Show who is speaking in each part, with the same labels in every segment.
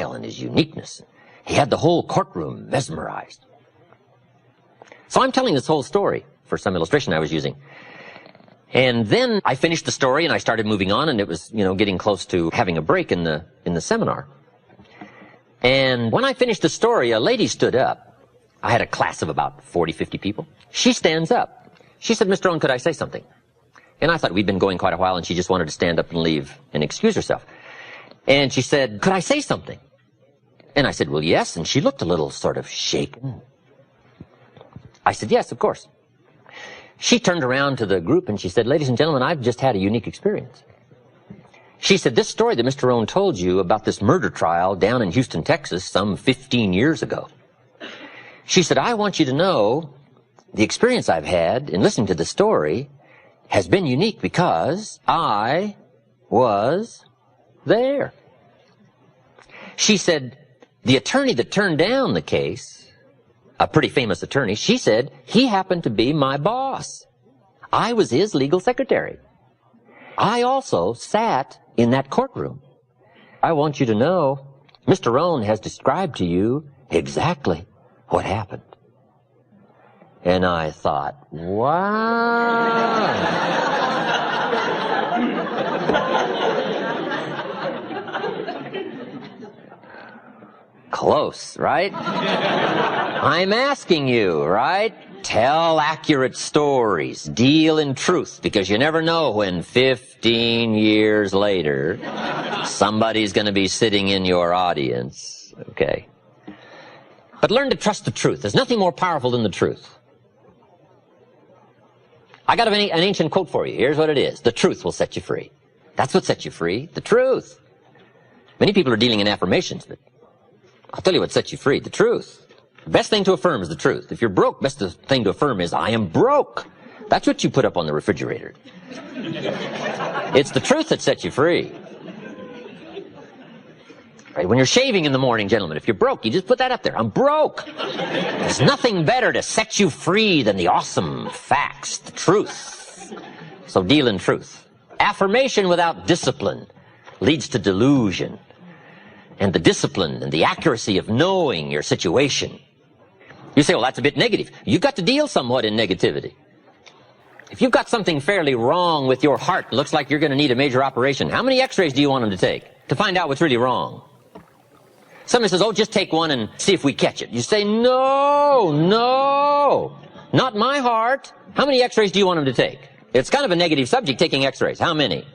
Speaker 1: and his uniqueness. He had the whole courtroom mesmerized. So I'm telling this whole story for some illustration I was using. And then I finished the story and I started moving on, and it was, getting close to having a break in the seminar. And when I finished the story, a lady stood up. I had a class of about 40, 50 people. She stands up. She said, "Mr. Rohn, could I say something?" And I thought we'd been going quite a while, and she just wanted to stand up and leave and excuse herself. And she said, "Could I say something?" And I said, "Well, yes." And she looked a little sort of shaken. I said, "Yes, of course." She turned around to the group and she said, "Ladies and gentlemen, I've just had a unique experience." She said, "This story that Mr. Rohn told you about this murder trial down in Houston, Texas, some 15 years ago. She said, I want you to know the experience I've had in listening to the story has been unique because I was there." She said, the attorney that turned down the case, a pretty famous attorney, she said, he happened to be my boss. I was his legal secretary. I also sat in that courtroom. I want you to know, Mr. Rohn has described to you exactly what happened. And I thought, wow. Close, right? I'm asking you, right? Tell accurate stories. Deal in truth, because you never know when 15 years later somebody's going to be sitting in your audience, okay? But learn to trust the truth. There's nothing more powerful than the truth. I got an ancient quote for you. Here's what it is. The truth will set you free. That's what sets you free. The truth. Many people are dealing in affirmations, but I'll tell you what sets you free. The truth. The best thing to affirm is the truth. If you're broke, best thing to affirm is, I am broke. That's what you put up on the refrigerator. It's the truth that sets you free. Right? When you're shaving in the morning, gentlemen, if you're broke, you just put that up there. I'm broke. There's nothing better to set you free than the awesome facts, the truth. So deal in truth. Affirmation without discipline leads to delusion. And the discipline and the accuracy of knowing your situation. You say, well, that's a bit negative. You've got to deal somewhat in negativity. If you've got something fairly wrong with your heart, it looks like you're going to need a major operation. How many x-rays do you want them to take to find out what's really wrong? Somebody says, oh, just take one and see if we catch it. You say, no, not my heart. How many x-rays do you want them to take? It's kind of a negative subject, taking x-rays. How many?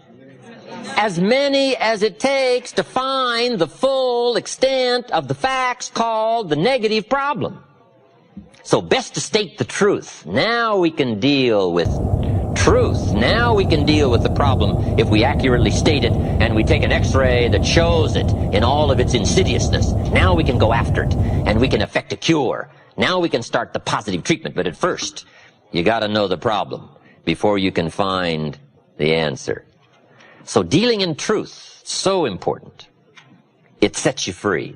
Speaker 1: As many as it takes to find the full extent of the facts called the negative problem. So best to state the truth. Now we can deal with truth. Now we can deal with the problem if we accurately state it and we take an x-ray that shows it in all of its insidiousness. Now we can go after it and we can effect a cure. Now we can start the positive treatment. But at first, you got to know the problem before you can find the answer. So dealing in truth, so important. It sets you free.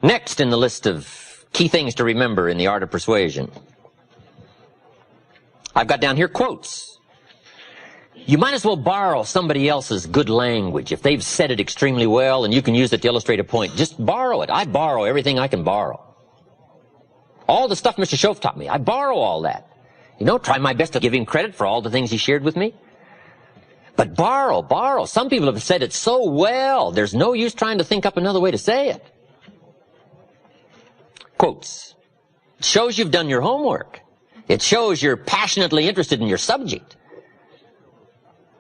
Speaker 1: Next in the list of key things to remember in the art of persuasion, I've got down here quotes. You might as well borrow somebody else's good language. If they've said it extremely well and you can use it to illustrate a point, just borrow it. I borrow everything I can borrow. All the stuff Mr. Schoaf taught me, I borrow all that. Try my best to give him credit for all the things he shared with me. But borrow. Some people have said it so well, there's no use trying to think up another way to say it. Quotes. It shows you've done your homework. It shows you're passionately interested in your subject.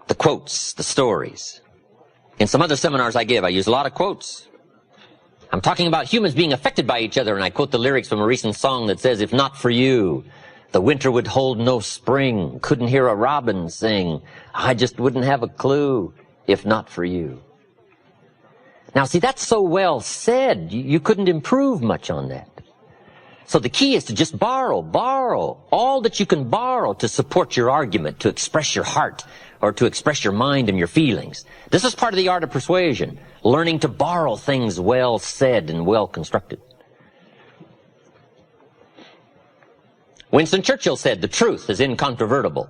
Speaker 1: The quotes, the stories. In some other seminars I give, I use a lot of quotes. I'm talking about humans being affected by each other, and I quote the lyrics from a recent song that says, if not for you, the winter would hold no spring, couldn't hear a robin sing. I just wouldn't have a clue if not for you. Now, see, that's so well said. You couldn't improve much on that. So the key is to just borrow all that you can borrow to support your argument, to express your heart, or to express your mind and your feelings. This is part of the art of persuasion, learning to borrow things well said and well constructed. Winston Churchill said, the truth is incontrovertible.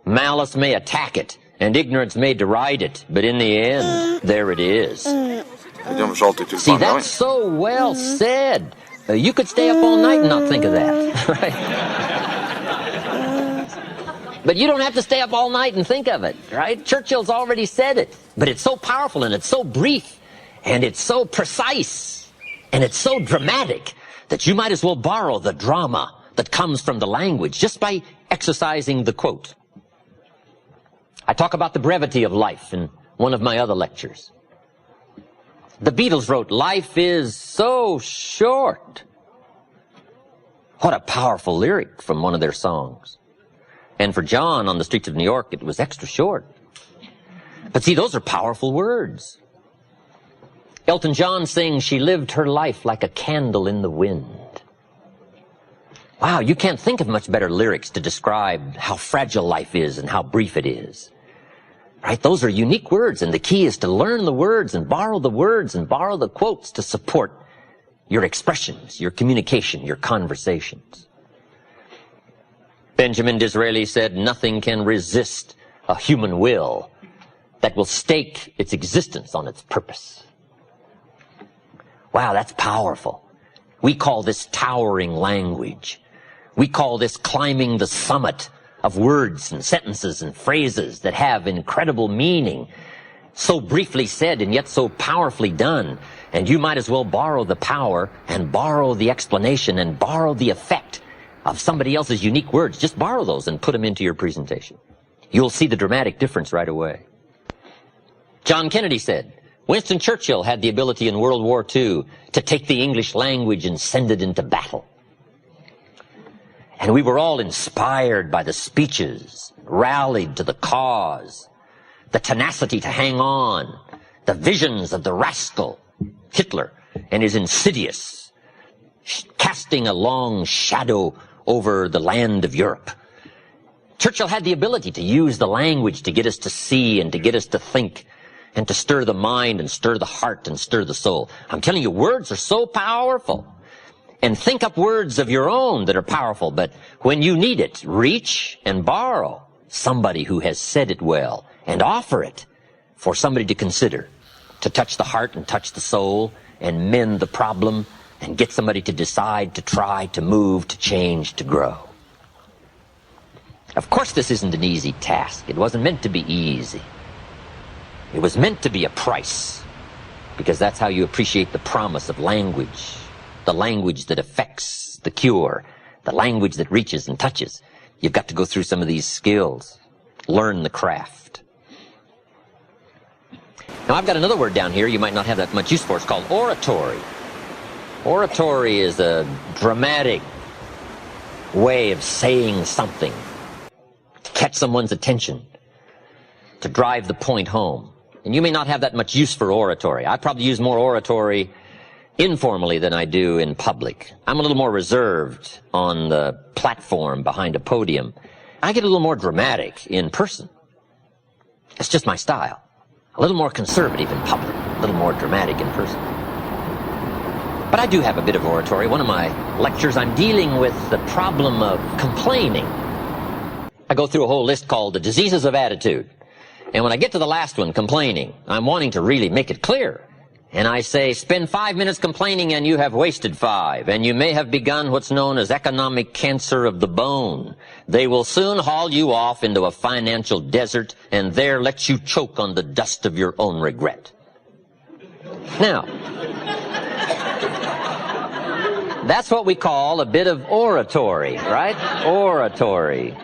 Speaker 1: Malice may attack it, and ignorance may deride it, but in the end, there it is. See, that's so well said. You could stay up all night and not think of that, right? But you don't have to stay up all night and think of it, right? Churchill's already said it. But it's so powerful and it's so brief and it's so precise and it's so dramatic that you might as well borrow the drama that comes from the language just by exercising the quote. I talk about the brevity of life in one of my other lectures. The Beatles wrote, "Life is so short." What a powerful lyric from one of their songs. And for John on the streets of New York, it was extra short. But see, those are powerful words. Elton John sings, "She lived her life like a candle in the wind." Wow, you can't think of much better lyrics to describe how fragile life is and how brief it is. Right? Those are unique words, and the key is to learn the words and borrow the words and borrow the quotes to support your expressions, your communication, your conversations. Benjamin Disraeli said, "Nothing can resist a human will that will stake its existence on its purpose." Wow, that's powerful. We call this towering language. We call this climbing the summit of words and sentences and phrases that have incredible meaning, so briefly said and yet so powerfully done. And you might as well borrow the power and borrow the explanation and borrow the effect of somebody else's unique words. Just borrow those and put them into your presentation. You'll see the dramatic difference right away. John Kennedy said, Winston Churchill had the ability in World War II to take the English language and send it into battle. And we were all inspired by the speeches, rallied to the cause, the tenacity to hang on, the visions of the rascal, Hitler, and his insidious, casting a long shadow over the land of Europe. Churchill had the ability to use the language to get us to see and to get us to think and to stir the mind and stir the heart and stir the soul. I'm telling you, words are so powerful. And think up words of your own that are powerful, but when you need it, reach and borrow somebody who has said it well and offer it for somebody to consider, to touch the heart and touch the soul and mend the problem and get somebody to decide, to try, to move, to change, to grow. Of course, this isn't an easy task. It wasn't meant to be easy. It was meant to be a price, because that's how you appreciate the promise of language. The language that affects the cure, the language that reaches and touches. You've got to go through some of these skills, learn the craft. Now I've got another word down here you might not have that much use for. It's called oratory. Oratory is a dramatic way of saying something, to catch someone's attention, to drive the point home. And you may not have that much use for oratory. I probably use more oratory informally than I do in public. I'm a little more reserved on the platform behind a podium. I get a little more dramatic in person. It's just my style. A little more conservative in public, a little more dramatic in person. But I do have a bit of oratory. One of my lectures, I'm dealing with the problem of complaining. I go through a whole list called the diseases of attitude. And when I get to the last one, complaining, I'm wanting to really make it clear. And I say, spend 5 minutes complaining and you have wasted 5. And you may have begun what's known as economic cancer of the bone. They will soon haul you off into a financial desert and there let you choke on the dust of your own regret. Now, that's what we call a bit of oratory, right? Oratory.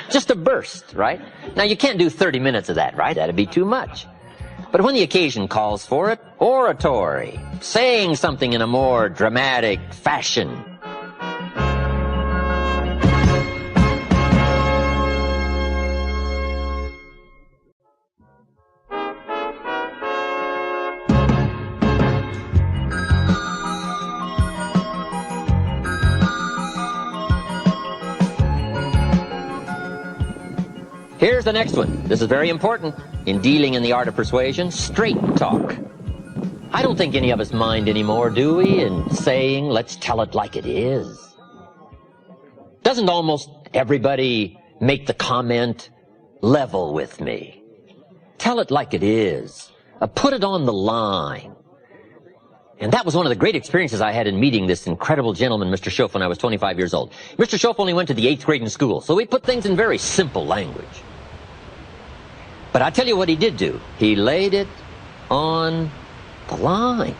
Speaker 1: Just a burst, right? Now, you can't do 30 minutes of that, right? That'd be too much. But when the occasion calls for it, oratory, saying something in a more dramatic fashion. Here's the next one. This is very important in dealing in the art of persuasion. Straight talk. I don't think any of us mind anymore, do we, in saying, let's tell it like it is. Doesn't almost everybody make the comment, level with me? Tell it like it is. Put it on the line. And that was one of the great experiences I had in meeting this incredible gentleman, Mr. Schoaf, when I was 25 years old. Mr. Schoaf only went to the 8th grade in school, so he put things in very simple language. But I tell you what he did do. He laid it on the line.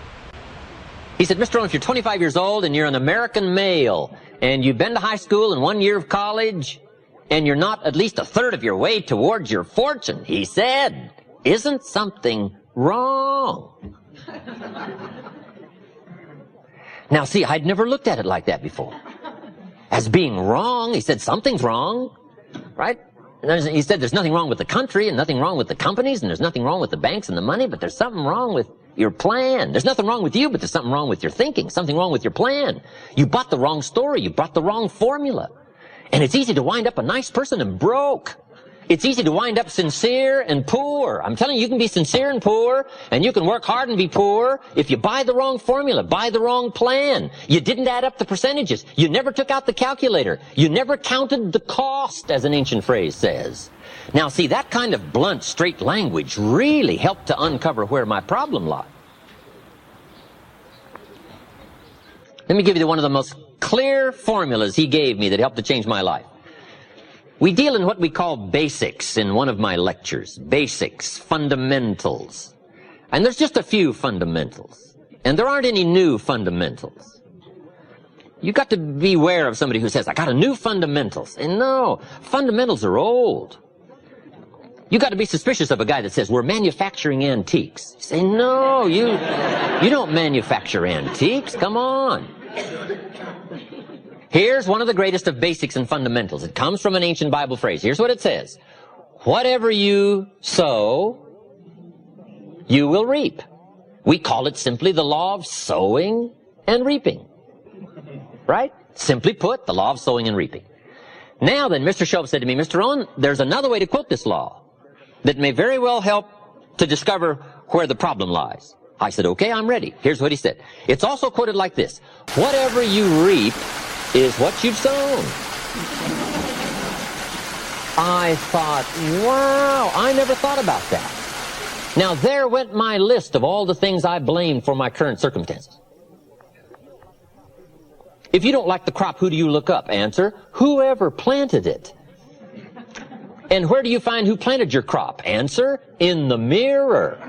Speaker 1: He said, Mr. Rohn, if you're 25 years old and you're an American male and you've been to high school and 1 year of college and you're not at least a third of your way towards your fortune, he said, isn't something wrong? Now, see, I'd never looked at it like that before. As being wrong, he said, something's wrong, right? And he said, there's nothing wrong with the country and nothing wrong with the companies and there's nothing wrong with the banks and the money, but there's something wrong with your plan. There's nothing wrong with you, but there's something wrong with your thinking, something wrong with your plan. You bought the wrong story. You bought the wrong formula. And it's easy to wind up a nice person and broke. It's easy to wind up sincere and poor. I'm telling you, you can be sincere and poor, and you can work hard and be poor if you buy the wrong formula, buy the wrong plan. You didn't add up the percentages. You never took out the calculator. You never counted the cost, as an ancient phrase says. Now, see, that kind of blunt, straight language really helped to uncover where my problem lay. Let me give you one of the most clear formulas he gave me that helped to change my life. We deal in what we call basics in one of my lectures. Basics, fundamentals. And there's just a few fundamentals. And there aren't any new fundamentals. You've got to beware of somebody who says, I got a new fundamentals. And no, fundamentals are old. You got to be suspicious of a guy that says, we're manufacturing antiques. You say, no, you don't manufacture antiques. Come on. Here's one of the greatest of basics and fundamentals. It comes from an ancient Bible phrase. Here's what it says. Whatever you sow, you will reap. We call it simply the law of sowing and reaping. Right? Simply put, the law of sowing and reaping. Now then, Mr. Schoaf said to me, Mr. Rohn, there's another way to quote this law that may very well help to discover where the problem lies. I said, okay, I'm ready. Here's what he said. It's also quoted like this. Whatever you reap is what you've sown. I thought, wow, I never thought about that. Now there went my list of all the things I blame for my current circumstances. If you don't like the crop, who do you look up? Answer, whoever planted it. And where do you find who planted your crop? Answer, in the mirror.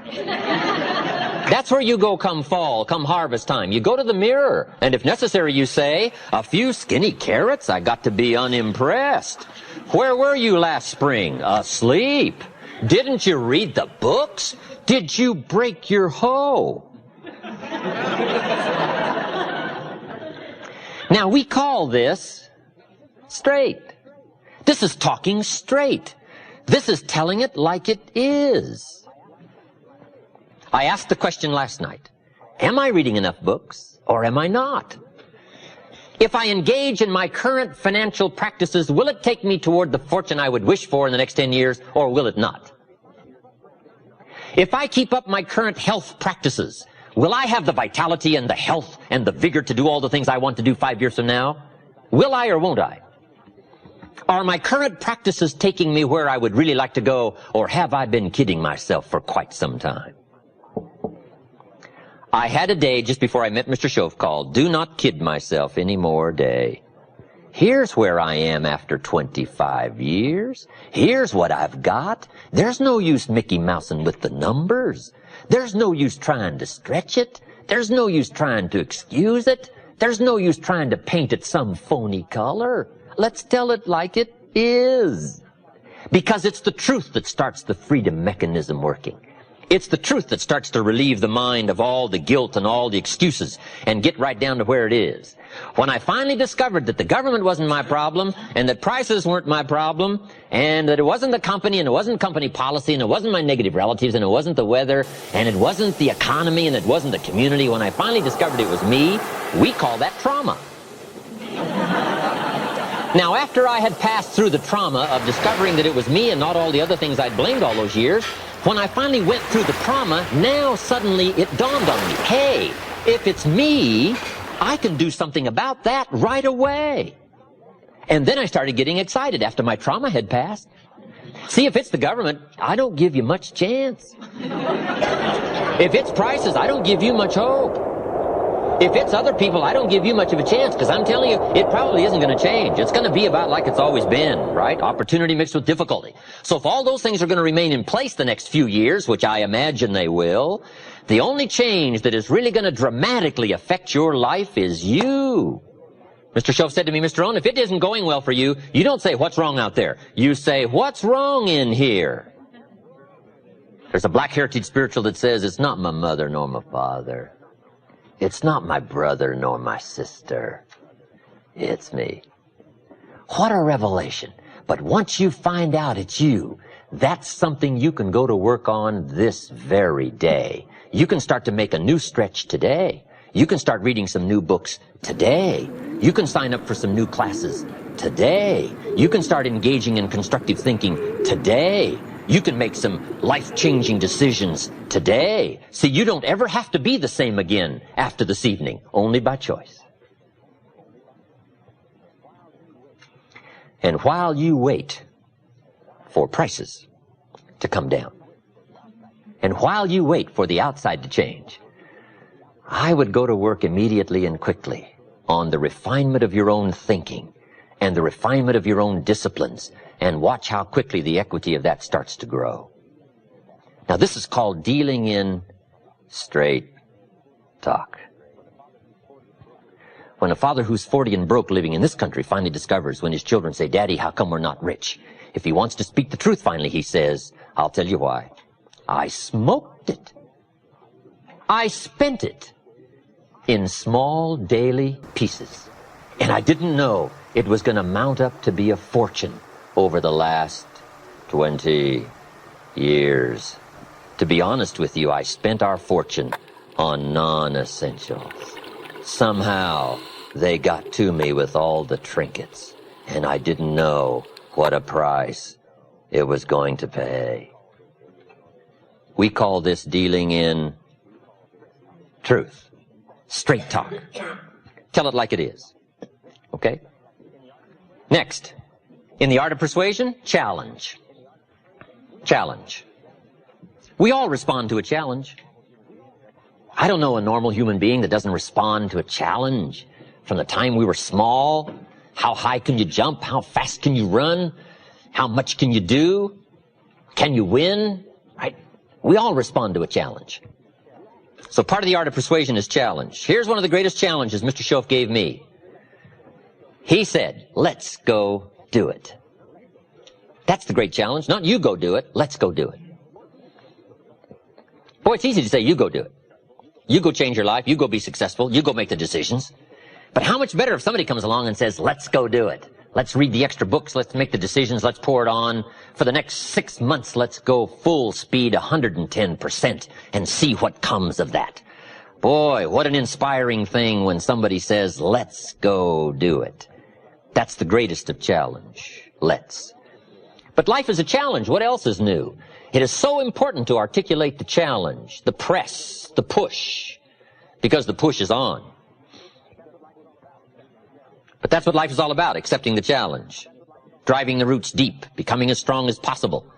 Speaker 1: That's where you go come fall, come harvest time. You go to the mirror, and if necessary, you say, a few skinny carrots? I got to be unimpressed. Where were you last spring? Asleep. Didn't you read the books? Did you break your hoe? Now, we call this straight. This is talking straight. This is telling it like it is. I asked the question last night, am I reading enough books or am I not? If I engage in my current financial practices, will it take me toward the fortune I would wish for in the next 10 years or will it not? If I keep up my current health practices, will I have the vitality and the health and the vigor to do all the things I want to do 5 years from now? Will I or won't I? Are my current practices taking me where I would really like to go, or have I been kidding myself for quite some time? I had a day just before I met Mr. Schoaf called, Do Not Kid Myself Anymore Day. Here's where I am after 25 years. Here's what I've got. There's no use Mickey Mousing with the numbers. There's no use trying to stretch it. There's no use trying to excuse it. There's no use trying to paint it some phony color. Let's tell it like it is. Because it's the truth that starts the freedom mechanism working. It's the truth that starts to relieve the mind of all the guilt and all the excuses and get right down to where it is. When I finally discovered that the government wasn't my problem and that prices weren't my problem and that it wasn't the company and it wasn't company policy and it wasn't my negative relatives and it wasn't the weather and it wasn't the economy and it wasn't the community, when I finally discovered it was me, we call that trauma. Now, after I had passed through the trauma of discovering that it was me and not all the other things I'd blamed all those years, when I finally went through the trauma, now suddenly it dawned on me, hey, if it's me, I can do something about that right away. And then I started getting excited after my trauma had passed. See, if it's the government, I don't give you much chance. If it's prices, I don't give you much hope. If it's other people, I don't give you much of a chance, because I'm telling you, it probably isn't going to change. It's going to be about like it's always been, right? Opportunity mixed with difficulty. So if all those things are going to remain in place the next few years, which I imagine they will, the only change that is really going to dramatically affect your life is you. Mr. Shoaff said to me, Mr. Rohn, if it isn't going well for you, you don't say, what's wrong out there? You say, what's wrong in here? There's a Black Heritage spiritual that says, it's not my mother nor my father. It's not my brother nor my sister. It's me. What a revelation. But once you find out it's you, that's something you can go to work on this very day. You can start to make a new stretch today. You can start reading some new books today. You can sign up for some new classes today. You can start engaging in constructive thinking today. You can make some life-changing decisions today. See, you don't ever have to be the same again after this evening, only by choice. And while you wait for prices to come down, and while you wait for the outside to change, I would go to work immediately and quickly on the refinement of your own thinking and the refinement of your own disciplines, and watch how quickly the equity of that starts to grow. Now, this is called dealing in straight talk. When a father who's 40 and broke living in this country finally discovers when his children say, Daddy, how come we're not rich? If he wants to speak the truth finally, he says, I'll tell you why. I smoked it. I spent it in small daily pieces. And I didn't know it was going to mount up to be a fortune over the last 20 years. To be honest with you, I spent our fortune on non-essentials. Somehow, they got to me with all the trinkets, and I didn't know what a price it was going to pay. We call this dealing in truth. Straight talk. Tell it like it is. Okay? Next. In the art of persuasion, challenge. Challenge. We all respond to a challenge. I don't know a normal human being that doesn't respond to a challenge. From the time we were small, how high can you jump? How fast can you run? How much can you do? Can you win? Right? We all respond to a challenge. So part of the art of persuasion is challenge. Here's one of the greatest challenges Mr. Shoaff gave me. He said, let's go do it. That's the great challenge. Not you go do it, let's go do it. Boy, it's easy to say you go do it. You go change your life, you go be successful, you go make the decisions. But how much better if somebody comes along and says, let's go do it. Let's read the extra books, let's make the decisions, let's pour it on. For the next 6 months, let's go full speed 110% and see what comes of that. Boy, what an inspiring thing when somebody says, let's go do it. That's the greatest of challenge. Let's. But life is a challenge. What else is new? It is so important to articulate the challenge, the press, the push, because the push is on. But that's what life is all about, accepting the challenge, driving the roots deep, becoming as strong as possible,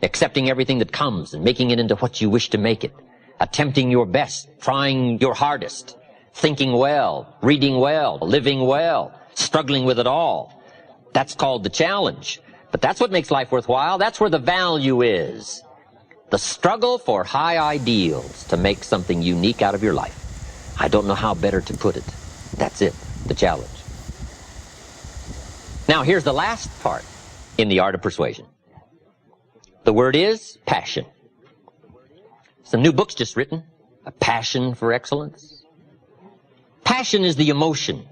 Speaker 1: accepting everything that comes and making it into what you wish to make it, attempting your best, trying your hardest, thinking well, reading well, living well, struggling with it all. That's called the challenge. But that's what makes life worthwhile. That's where the value is. The struggle for high ideals to make something unique out of your life. I don't know how better to put it. That's it, the challenge. Now, here's the last part in the art of persuasion. The word is passion. Some new books just written. A passion for excellence. Passion is the emotion.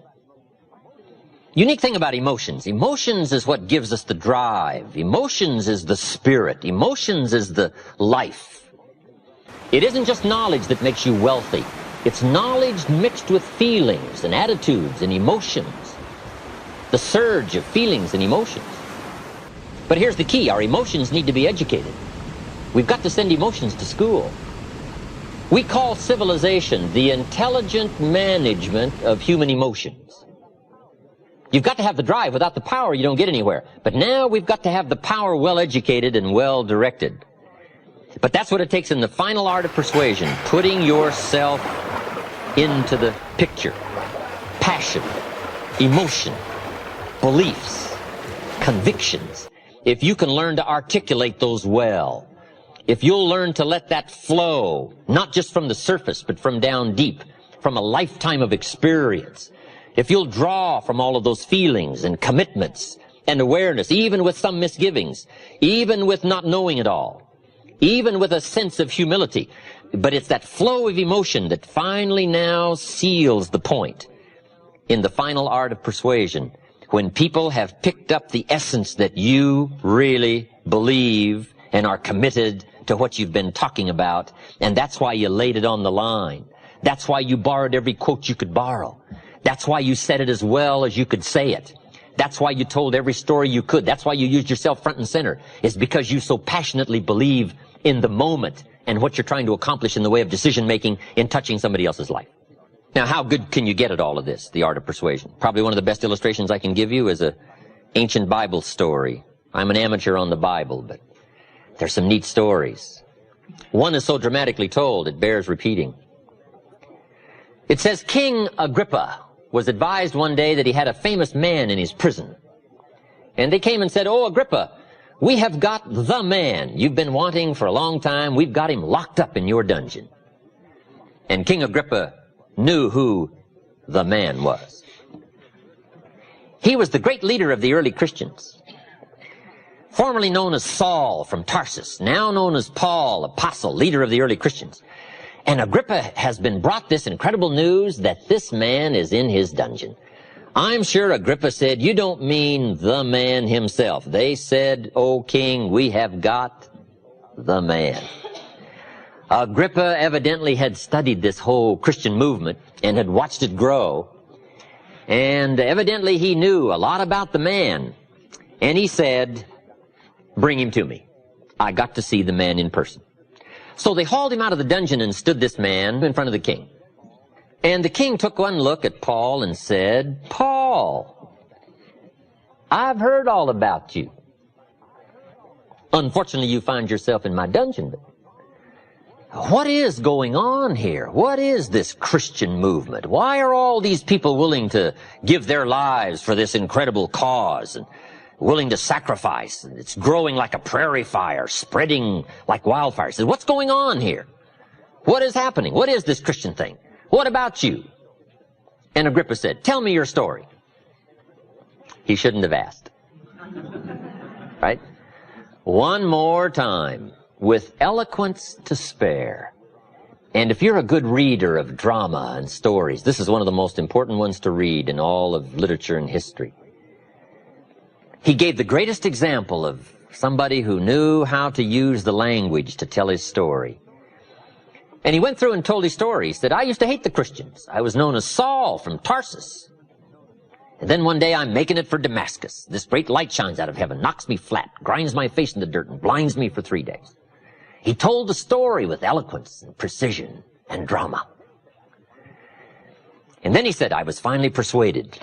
Speaker 1: Unique thing about emotions. Emotions is what gives us the drive. Emotions is the spirit. Emotions is the life. It isn't just knowledge that makes you wealthy. It's knowledge mixed with feelings and attitudes and emotions. The surge of feelings and emotions. But here's the key. Our emotions need to be educated. We've got to send emotions to school. We call civilization the intelligent management of human emotions. You've got to have the drive. Without the power, you don't get anywhere. But now we've got to have the power well educated and well directed. But that's what it takes in the final art of persuasion, putting yourself into the picture. Passion, emotion, beliefs, convictions. If you can learn to articulate those well, if you'll learn to let that flow, not just from the surface, but from down deep, from a lifetime of experience, if you'll draw from all of those feelings and commitments and awareness, even with some misgivings, even with not knowing it all, even with a sense of humility, but it's that flow of emotion that finally now seals the point in the final art of persuasion, when people have picked up the essence that you really believe and are committed to what you've been talking about, and that's why you laid it on the line. That's why you borrowed every quote you could borrow. That's why you said it as well as you could say it. That's why you told every story you could. That's why you used yourself front and center. It's because you so passionately believe in the moment and what you're trying to accomplish in the way of decision making in touching somebody else's life. Now, how good can you get at all of this, the art of persuasion? Probably one of the best illustrations I can give you is an ancient Bible story. I'm an amateur on the Bible, but there's some neat stories. One is so dramatically told, it bears repeating. It says, King Agrippa was advised one day that he had a famous man in his prison. And they came and said, "Oh, Agrippa, we have got the man you've been wanting for a long time. We've got him locked up in your dungeon." And King Agrippa knew who the man was. He was the great leader of the early Christians, formerly known as Saul from Tarsus, now known as Paul, apostle, leader of the early Christians. And Agrippa has been brought this incredible news that this man is in his dungeon. I'm sure Agrippa said, "You don't mean the man himself." They said, "O king, we have got the man." Agrippa evidently had studied this whole Christian movement and had watched it grow. And evidently he knew a lot about the man. And he said, "Bring him to me. I got to see the man in person." So they hauled him out of the dungeon and stood this man in front of the king. And the king took one look at Paul and said, "Paul, I've heard all about you. Unfortunately, you find yourself in my dungeon, but what is going on here? What is this Christian movement? Why are all these people willing to give their lives for this incredible cause and willing to sacrifice? It's growing like a prairie fire, spreading like wildfire." He said, "What's going on here? What is happening? What is this Christian thing? What about you?" And Agrippa said, "Tell me your story." He shouldn't have asked. Right? One more time, with eloquence to spare. And if you're a good reader of drama and stories, this is one of the most important ones to read in all of literature and history. He gave the greatest example of somebody who knew how to use the language to tell his story. And he went through and told his story. He said, "I used to hate the Christians. I was known as Saul from Tarsus. And then one day I'm making it for Damascus. This great light shines out of heaven, knocks me flat, grinds my face in the dirt, and blinds me for 3 days." He told the story with eloquence and precision and drama. And then he said, "I was finally persuaded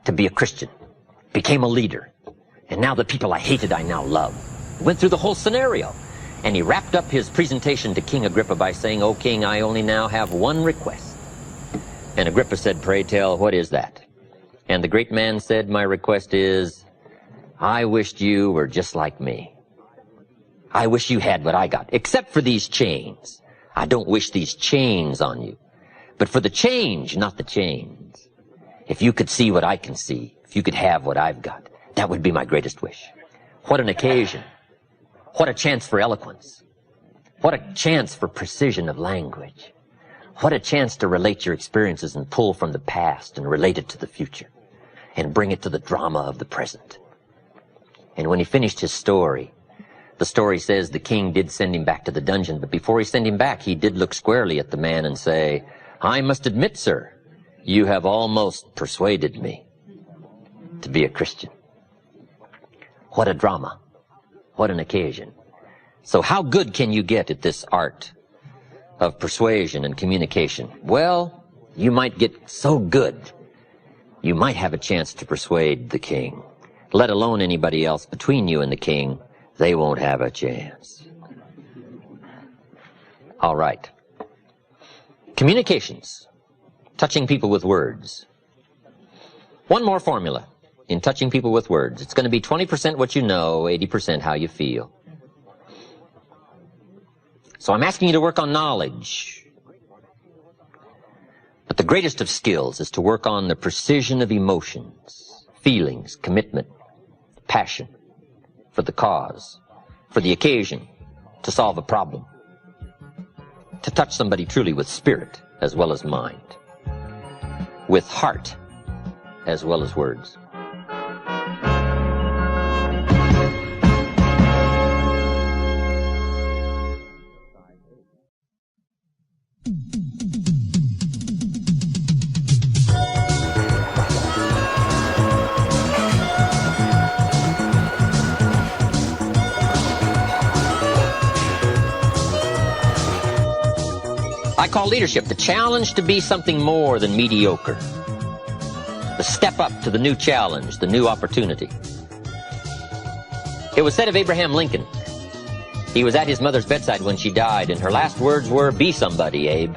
Speaker 1: to be a Christian, became a leader, and now the people I hated I now love." Went through the whole scenario. And he wrapped up his presentation to King Agrippa by saying, "O king, I only now have one request." And Agrippa said, "Pray tell, what is that?" And the great man said, "My request is, I wished you were just like me. I wish you had what I got, except for these chains. I don't wish these chains on you, but for the change, not the chains. If you could see what I can see, if you could have what I've got, that would be my greatest wish." What an occasion. What a chance for eloquence. What a chance for precision of language. What a chance to relate your experiences and pull from the past and relate it to the future and bring it to the drama of the present. And when he finished his story, the story says the king did send him back to the dungeon, but before he sent him back, he did look squarely at the man and say, "I must admit, sir, you have almost persuaded me to be a Christian." What a drama. What an occasion. So how good can you get at this art of persuasion and communication? Well, you might get so good you might have a chance to persuade the king. Let alone anybody else between you and the king, they won't have a chance. All right. Communications. Touching people with words. One more formula in touching people with words. It's going to be 20% what you know, 80% how you feel. So I'm asking you to work on knowledge. But the greatest of skills is to work on the precision of emotions, feelings, commitment, passion, for the cause, for the occasion, to solve a problem. To touch somebody truly with spirit as well as mind. With heart as well as words. I call leadership the challenge to be something more than mediocre. The step up to the new challenge, the new opportunity. It was said of Abraham Lincoln. He was at his mother's bedside when she died, and her last words were, "Be somebody, Abe."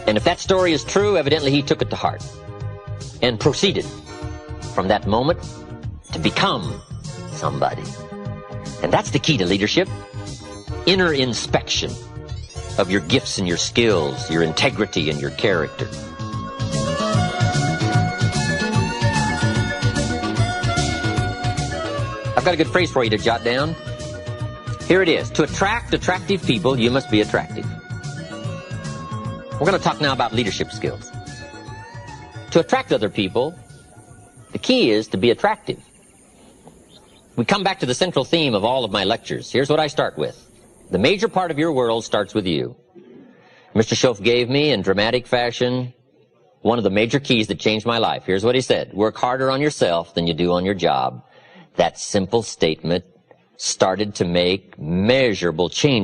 Speaker 1: And if that story is true, evidently he took it to heart and proceeded from that moment to become somebody. And that's the key to leadership. Inner inspection of your gifts and your skills, your integrity and your character. I've got a good phrase for you to jot down. Here it is. To attract attractive people, you must be attractive. We're going to talk now about leadership skills. To attract other people, the key is to be attractive. We come back to the central theme of all of my lectures. Here's what I start with. The major part of your world starts with you. Mr. Schoaf gave me, in dramatic fashion, one of the major keys that changed my life. Here's what he said. Work harder on yourself than you do on your job. That simple statement started to make measurable change